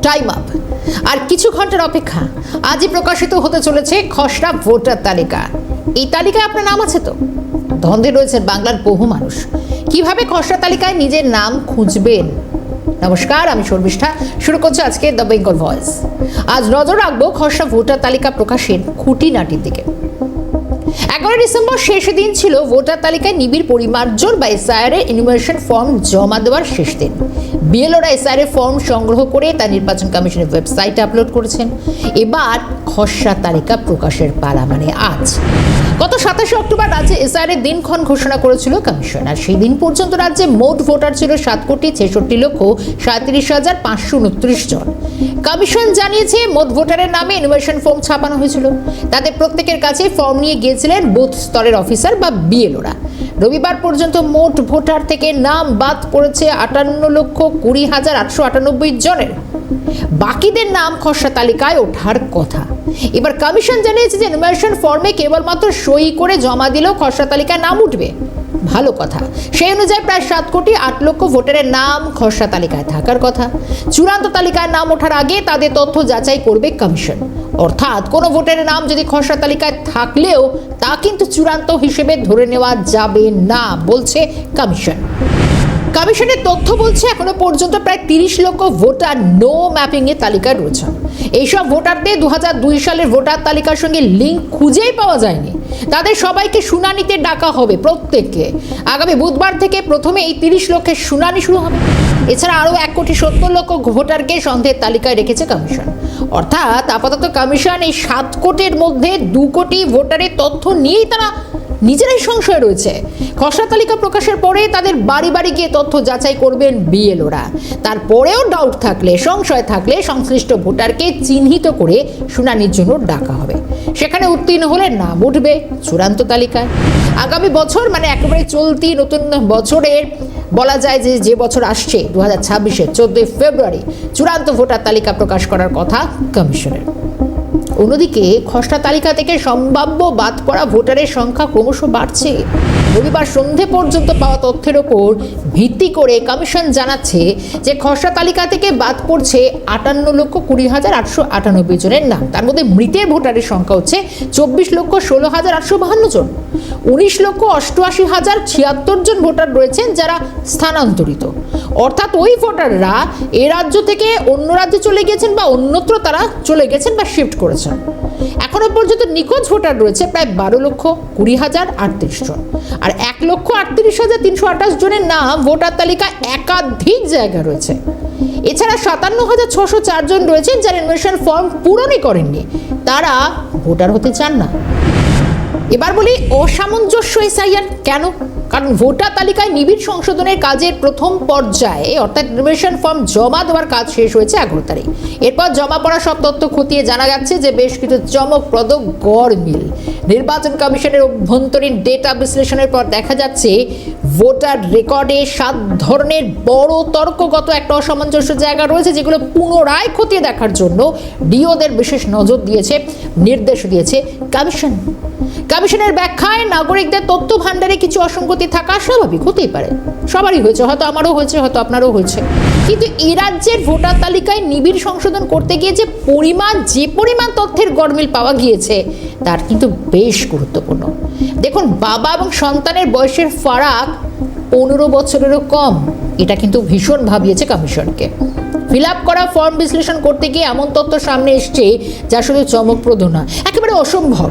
Time up. আর কিছু ঘন্টার অপেক্ষা, আজই প্রকাশিত হতে চলেছে খসড়া ভোটার তালিকা। এই তালিকায় আপনার নাম আছে তো? দ্বন্দ্বে রয়েছেন বাংলার বহু মানুষ। কিভাবে খসড়া তালিকায় নিজের নাম খুঁজবেন? নমস্কার, আমি শর্মিষ্ঠা। শুরু করছি আজকে দ্য বেঙ্গল ভয়েস। আজ নজর রাখবো খসড়া ভোটার তালিকা প্রকাশের খুঁটিনাটির দিকে। 11 ডিসেম্বর শেষ দিন ছিল ভোটার তালিকায় নিবিড় পরিমার্জন বা এসআইআর এর ইনুমারেশন ফর্ম জমা দেওয়ার শেষ দিন। বিএলওরা এসআইআর এর ফর্ম সংগ্রহ করে তা নির্বাচন কমিশনের ওয়েবসাইটে আপলোড করেছেন। এবার খসড়া তালিকা প্রকাশের পালা, মানে আজ। গত 27 অক্টোবর রাজ্যে এসআইআর এর দিনক্ষণ ঘোষণা করেছিল কমিশন। আর সেই দিন পর্যন্ত রাজ্যে মোট ভোটার ছিল 7,66,529 জন। কমিশন জানিয়েছে মোট ভোটারের নামে ইনুমারেশন ফর্ম ছাপানো হয়েছিল। তাদের প্রত্যেকের কাছে ফর্ম নিয়ে গিয়েছিলেন বুথ স্তরের অফিসার বা বিএলওরা। রবিবার পর্যন্ত মোট ভোটার থেকে নাম বাদ পড়েছে 58,20,898 জনের। বাকিদের নাম খসড়া তালিকায় ওঠার কথা। এবার কমিশন জানিয়েছে যে ইনুমারেশন ফর্মে কেবলমাত্র সই করে জমা দিলেও খসড়া তালিকায় নাম উঠবে। ভালো কথা। সেই অনুযায়ী প্রায় 7,08,00,000 ভোটারের নাম খসড়া তালিকায় থাকার কথা। চূড়ান্ত তালিকায় নাম ওঠার আগে তাদের তথ্য যাচাই করবে কমিশন। অর্থাৎ কোনো ভোটারের নাম যদি খসড়া তালিকায় থাকলেও তা কিন্তু চূড়ান্ত হিসেবে ধরে নেওয়া যাবে না, বলছে কমিশন। কমিশনের তথ্য বলছে এখনো পর্যন্ত প্রায় 30 লক্ষ ভোটার নো ম্যাপিং এর তালিকায় রয়েছেন। এইসব ভোটারদের 2002 সালের ভোটার তালিকার সঙ্গে লিঙ্ক খুঁজেই পাওয়া যায়নি। তাদের সবাইকে শুনানিতে ডাকা হবে প্রত্যেককে। আগামী বুধবার থেকে প্রথমে এই 30 লক্ষের শুনানি শুরু হবে। এছাড়া আরও 1,70,00,000 ভোটারকে সন্দেহের তালিকায় রেখেছে কমিশন। অর্থাৎ আপাতত কমিশন এই 7 কোটির মধ্যে 2 কোটি ভোটারের তথ্য নিয়েই তারা নিজেরাই সংশয় রয়েছে। খসড়া তালিকা প্রকাশের পরে তাদের বাড়ি বাড়ি গিয়ে তথ্য যাচাই করবেন বিএলওরা। তারপরেও ডাউট থাকলে, সংশয় থাকলে সংশ্লিষ্ট ভোটারকে চিহ্নিত করে শুনানির জন্য ডাকা হবে। সেখানে উত্তীর্ণ হলে নাম উঠবে চূড়ান্ত তালিকায়। আগামী বছর, মানে একেবারে চলতি নতুন বছরের বলা যায় যে বছর আসছে 2026-এর 14 ফেব্রুয়ারি চূড়ান্ত ভোটার তালিকা প্রকাশ করার কথা কমিশনের। অন্যদিকে খসড়া তালিকা থেকে সম্ভাব্য বাদ পড়া ভোটারের সংখ্যা ক্রমশ বাড়ছে। রবিবার সন্ধে পর্যন্ত পাওয়া তথ্যের ওপর ভিত্তি করে কমিশন জানাচ্ছে যে খসড়া তালিকা থেকে বাদ পড়ছে 58,20,898 জনের নাম। তার মধ্যে মৃতের ভোটারের সংখ্যা হচ্ছে 24,16,852 জন। 19,88,076 জন ভোটার রয়েছেন যারা স্থানান্তরিত। অর্থাৎ ওই ভোটাররা এ রাজ্য থেকে অন্য রাজ্যে চলে গেছেন বা অন্যত্র তারা চলে গেছেন বা শিফট করেছেন। এখনো পর্যন্ত নিখোঁজ ভোটার রয়েছে প্রায় 12,20,038 জন। আর 1,38,328 জনের নাম ভোটার তালিকা একাধিক জায়গা রয়েছে। এছাড়া 57,604 জন রয়েছেন যারা ইনুমারেশন ফর্ম পূরণই করেননি, তারা ভোটার হতে চান না। এবার বলি অসামঞ্জস্য এসআইআর কেন? কারণ ভোটার তালিকায় নিবিড় সংশোধনের কাজের প্রথম পর্যায়ে অর্থাৎ ইনুমারেশন ফর্ম জমা দেওয়ার কাজ শেষ হয়েছে 11 তারিখ। এরপর জমা পড়া সব তথ্য খতিয়ে জানা যাচ্ছে যে বেশ কিছু চমকপ্রদ গড়মিল। নির্বাচন কমিশনের অভ্যন্তরীণ ডেটা বিশ্লেষণের পর দেখা যাচ্ছে ভোটার রেকর্ডে 7 ধরনের বড় তর্কগত একটা অসামঞ্জস্য জায়গা রয়েছে, যেগুলো পুনরায় খতিয়ে দেখার জন্য ডিওদের বিশেষ নজর দিয়েছে, নির্দেশ দিয়েছে কমিশন। কমিশনের ব্যাখ্যায় নাগরিকদের তথ্য ভাণ্ডারে কিছু অসঙ্গতি থাকা স্বাভাবিক, হতেই পারে, সবারই হয়েছে, হয়তো আমারও হয়েছে, হয়তো আপনারও হয়েছে। কিন্তু এই রাজ্যের ভোটার তালিকায় নিবিড় সংশোধন করতে গিয়ে যে পরিমাণ তথ্যের গড়মিল পাওয়া গিয়েছে তার কিন্তু বেশ গুরুত্বপূর্ণ। দেখুন, বাবা এবং সন্তানের বয়সের ফারাক 15 বছরেরও কম। এটা কিন্তু ভীষণ ভাবিয়েছে কমিশনকে। ফিল আপ করা ফর্ম বিশ্লেষণ করতে গিয়ে এমন তথ্য সামনে এসছে যা শুধু চমকপ্রদ না, একেবারে অসম্ভব।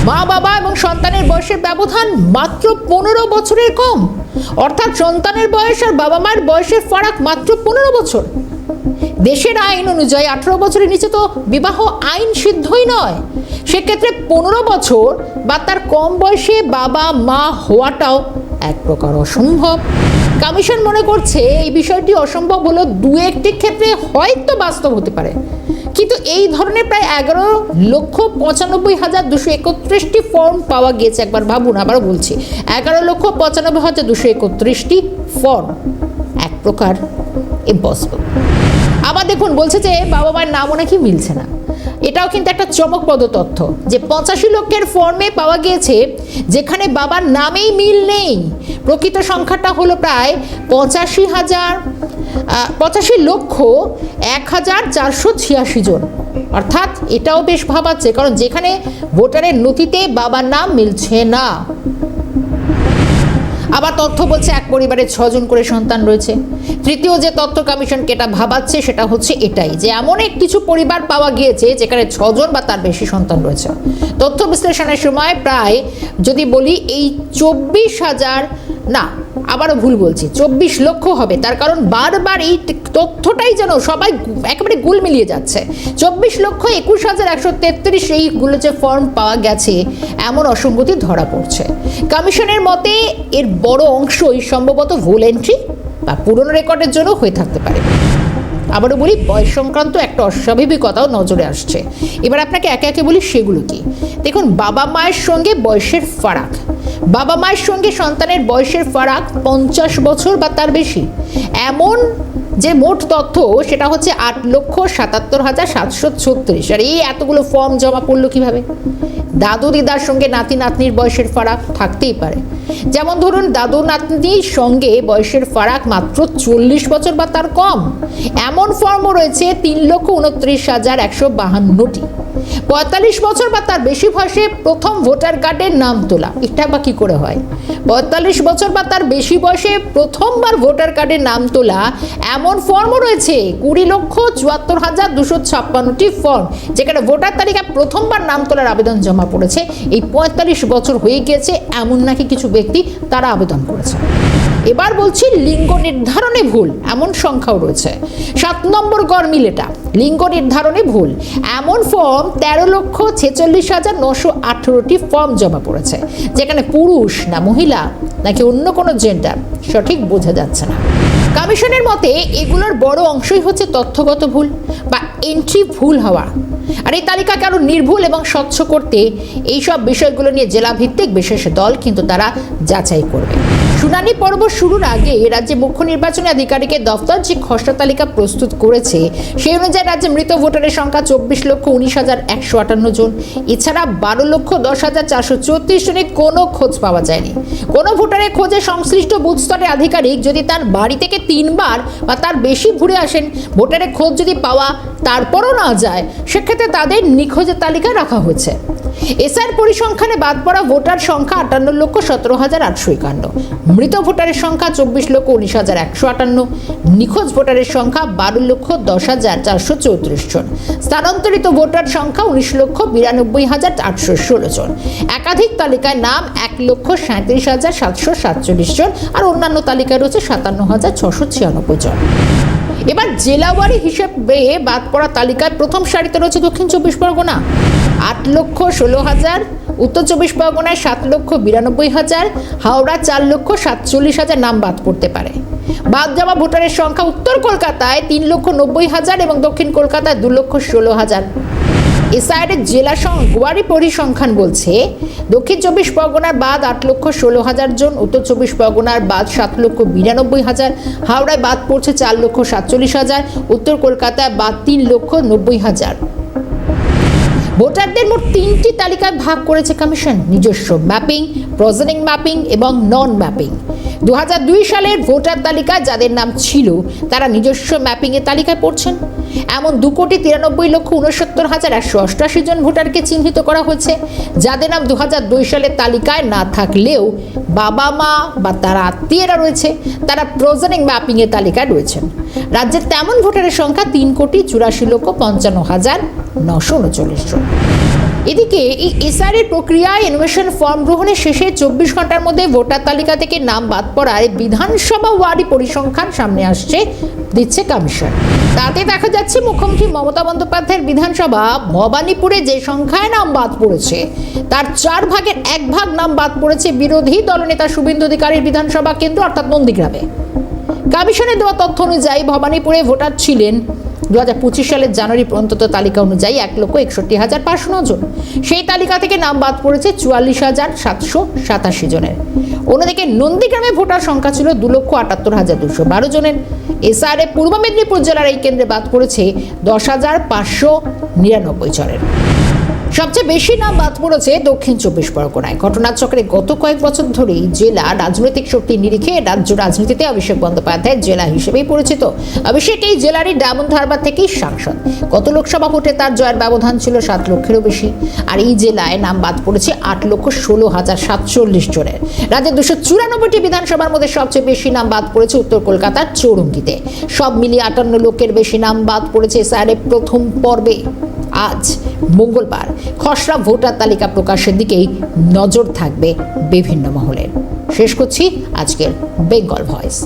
মা বাবা এবং সন্তানের বয়সের ব্যবধান মাত্র 15 বছরের কম। অর্থাৎ সন্তানের বয়স আর বাবা মায়ের বয়সের ফারাক মাত্র 15 বছর। দেশের আইন অনুযায়ী 18 বছরের নিচে তো বিবাহ আইন সিদ্ধই নয়। সেক্ষেত্রে 15 বছর বা তার কম বয়সে বাবা মা হওয়াটাও এক প্রকার অসম্ভব। কমিশন মনে করছে এই বিষয়টি অসম্ভব হলো 2-1টি ক্ষেত্রে হয়তো বাস্তব হতে পারে, কিন্তু এই ধরনের প্রায় 11,95,231টি ফর্ম পাওয়া গিয়েছে। একবার ভাবুন, আবারও বলছি, 11,95,231টি ফর্ম, এক প্রকার ইম্পসিবল। আবার দেখুন, বলছে যে বাবা মায়ের নামও নাকি মিলছে না। এটাও কিন্তু একটা চমকপ্রদ তথ্য যে 85 লক্ষের ফর্মে পাওয়া গিয়েছে যেখানে বাবার নামেই মিল নেই। প্রকৃত সংখ্যাটা হলো প্রায় 85,000 85,01,486 জন, অর্থাৎ এটাও বেশ ভাবাচ্ছে, কারণ যেখানে ভোটারের নথিতে বাবার নাম মিলছে না। আবার তথ্য বলছে এক পরিবারে 6 জন করে সন্তান রয়েছে। তৃতীয় যে তথ্য কমিশনকে এটা ভাবাচ্ছে সেটা হচ্ছে এটাই, যে এমন কিছু পরিবার পাওয়া গিয়েছে যেখানে 6 জন বা তার বেশি সন্তান রয়েছে। তথ্য বিশ্লেষণের সময় প্রায়, যদি বলি এই 24,000, না আবারও ভুল বলছি, 24 লক্ষ হবে, তার কারণ বারবার এই তথ্যটাই যেন সবাই একেবারে গুল মিলিয়ে যাচ্ছে। 24,21,133 এইগুলো যে ফর্ম পাওয়া গেছে, এমন অসঙ্গতি ধরা পড়ছে। কমিশনের মতে এর বড় অংশই সম্ভবত ভুল এন্ট্রি বা পুরনো রেকর্ডের জন্য হয়ে থাকতে পারে। আবারও বলি, বয়স সংক্রান্ত একটা অস্বাভাবিকতাও নজরে আসছে। এবার আপনাকে একে একে বলি সেগুলো কি। দেখুন, বাবা মায়ের সঙ্গে বয়সের ফারাক, বাবা মায়ের সঙ্গে সন্তানের বয়সের ফারাক 50 বছর বা তার বেশি, এমন যে মোট তথ্য সেটা হচ্ছে 8,77,736। আর এই এতগুলো ফর্ম জমা পড়লো কিভাবে? দাদু দিদার সঙ্গে নাতি নাতনির বয়সের ফারাক থাকতেই পারে। যেমন ধরুন, দাদু নাতনির সঙ্গে বয়সের ফারাক মাত্র 40 বছর বা তার কম, এমন ফর্মও রয়েছে 3,29,152টি। 45 বছর বা তার বেশি বয়সে প্রথম ভোটার কার্ডের নাম তোলা, এটা বা কি করে হয়? 45 বছর বা তার বেশি বয়সে প্রথমবার ভোটার কার্ডের নাম তোলা, এমন ফর্মও রয়েছে 20,74,256টি ফর্ম, যেখানে ভোটার তালিকায় প্রথমবার নাম তোলার আবেদন জমা পড়েছে এই 45 বছর হয়ে গিয়েছে এমন নাকি কিছু ব্যক্তি তারা আবেদন করেছে। এবার বলছি, লিঙ্গ নির্ধারণে ভুল এমন সংখ্যাও রয়েছে। 7 নম্বর গড় মিলেটা লিঙ্গ নির্ধারণে ভুল এমন ফর্ম 13,46,918টি ফর্ম জমা পড়েছে, যেখানে পুরুষ না মহিলা নাকি অন্য কোনো জেন্ডার সঠিক বোঝা যাচ্ছে না। কমিশনের মতে এগুলোর বড় অংশই হচ্ছে তথ্যগত ভুল বা এন্ট্রি ভুল হওয়া। আর এই তালিকাকে আরো নির্ভুল এবং স্বচ্ছ করতে এইসব বিষয়গুলো নিয়ে জেলা ভিত্তিক বিশেষ দল কিন্তু তারা যাচাই করবে। শুনানি পর্ব শুরুর আগে রাজ্যে মুখ্য নির্বাচনী আধিকারিকের দফতর যে খসড়া তালিকা প্রস্তুত করেছে, সেই অনুযায়ী রাজ্যে মৃত ভোটারের সংখ্যা 24,19,158 জন। এছাড়া 12,10,434 জনের কোনো খোঁজ পাওয়া যায়নি। কোনো ভোটারের খোঁজে সংশ্লিষ্ট বুথ স্তরের আধিকারিক যদি তার বাড়ি থেকে 3 বার বা তার বেশি ঘুরে আসেন, ভোটারের খোঁজ যদি পাওয়া তারপরও না যায়, সেক্ষেত্রে তাদের নিখোঁজের তালিকায় রাখা হয়েছে। এসআর পরিসংখ্যানে বাদ পড়া ভোটার সংখ্যা 58,17,851। মৃত ভোটারের সংখ্যা 24,19,158। নিখোঁজ ভোটারের সংখ্যা 12,10,434 জন। স্থানান্তরিত ভোটার সংখ্যা 19,92,816 জন। একাধিক তালিকায় নাম 1,37,747 জন। আর অন্যান্য তালিকায় রয়েছে 57,696 জন। এবার জেলাওয়ারি হিসেবে বাদ পড়া তালিকায় প্রথম সারিতে রয়েছে দক্ষিণ 24 পরগনা 8,16,000, উত্তর 24 পরগনায় 7,92,000, হাওড়া 4,47,000 নাম বাদ পড়তে পারে। বাদ যাওয়া ভোটারের সংখ্যা উত্তর কলকাতায় 3,90,000 এবং দক্ষিণ কলকাতায় 2,16,000। এসআইআরের জেলা গোয়ারি পরিসংখ্যান বলছে দক্ষিণ 24 পরগনার বাদ 8,16,000 জন, উত্তর 24 পরগনার বাদ 7,92,000, হাওড়ায় বাদ পড়ছে 4,47,000, উত্তর কলকাতায় বাদ 3,90,000। ভোটারদের মোট 3টি তালিকায় ভাগ করেছে কমিশন: নিজস্ব ম্যাপিং, প্রজেনিং ম্যাপিং এবং নন ম্যাপিং। 2002 সালের ভোটার তালিকায় যাদের নাম ছিল তারা নিজস্ব ম্যাপিংয়ের তালিকায় পড়ছেন। এমন 2,93,69,188 জন ভোটারকে চিহ্নিত করা হয়েছে, যাদের নাম 2002 সালের তালিকায় না থাকলেও বাবা মা বা তার আত্মীয়রা রয়েছে, তারা প্রজেনিং ম্যাপিংয়ের তালিকায় রয়েছেন। রাজ্যের তেমন ভোটারের সংখ্যা 3,84,55,939 জন। এদিকে এই এসআইআর প্রক্রিয়ায় ইনভেশন ফর্ম গ্রহণের শেষে 24 ঘন্টার মধ্যে ভোটার তালিকা থেকে নাম বাদ পড়ায় বিধানসভা ওয়ারি পরিসংখ্যান সামনে দিচ্ছে কমিশন। তাতে দেখা যাচ্ছে মুখ্যমন্ত্রী মমতা বন্দ্যোপাধ্যায়ের বিধানসভা ভবানীপুরে যে সংখ্যায় নাম বাদ পড়েছে তার 4 ভাগের 1 ভাগ নাম বাদ পড়েছে বিরোধী দলনেতা শুভেন্দু অধিকারীর বিধানসভা কেন্দ্র অর্থাৎ নন্দীগ্রামে। কমিশনের দেওয়া তথ্য অনুযায়ী ভবানীপুরে ভোটার ছিলেন 2025 সালের জানুয়ারি পর্যন্ত তালিকা অনুযায়ী 1,61,509 জন। সেই তালিকা থেকে নাম বাদ পড়েছে 44,787 জনের। অন্যদিকে নন্দীগ্রামে ভোটার সংখ্যা ছিল 2,78,212 জনের। এসআইআর পূর্ব মেদিনীপুর জেলার এই কেন্দ্রে বাদ পড়েছে 10,599 জনের। সবচেয়ে বেশি নাম বাদ পড়েছে দক্ষিণ 24 পরগনায়। ঘটনার চক্রে গত কয়েক বছর ধরেই জেলা রাজনৈতিক শক্তির নিরিখে রাজ্য রাজনীতিতে অভিষেক বন্দ্যোপাধ্যায় জেলা হিসেবেই পরিচিত। অভিষেক এই জেলারই ডায়মন্ড হারবার থেকেই সাংসদ। গত লোকসভা ভোটে তার জয়ের ব্যবধান ছিল 7 লক্ষেরও বেশি। আর এই জেলায় নাম বাদ পড়েছে 8,16,047 জনের। রাজ্যের 294টি বিধানসভার মধ্যে সবচেয়ে বেশি নাম বাদ পড়েছে উত্তর কলকাতার চৌরঙ্গিতে। সব মিলিয়ে 58 লক্ষের বেশি নাম বাদ পড়েছে এসআইআর প্রথম পর্বে। আজ মঙ্গলবার খসড়া ভোটার তালিকা প্রকাশের দিকেই নজর থাকবে বিভিন্ন মহলের। শেষ করছি আজকের বেঙ্গল ভয়েস।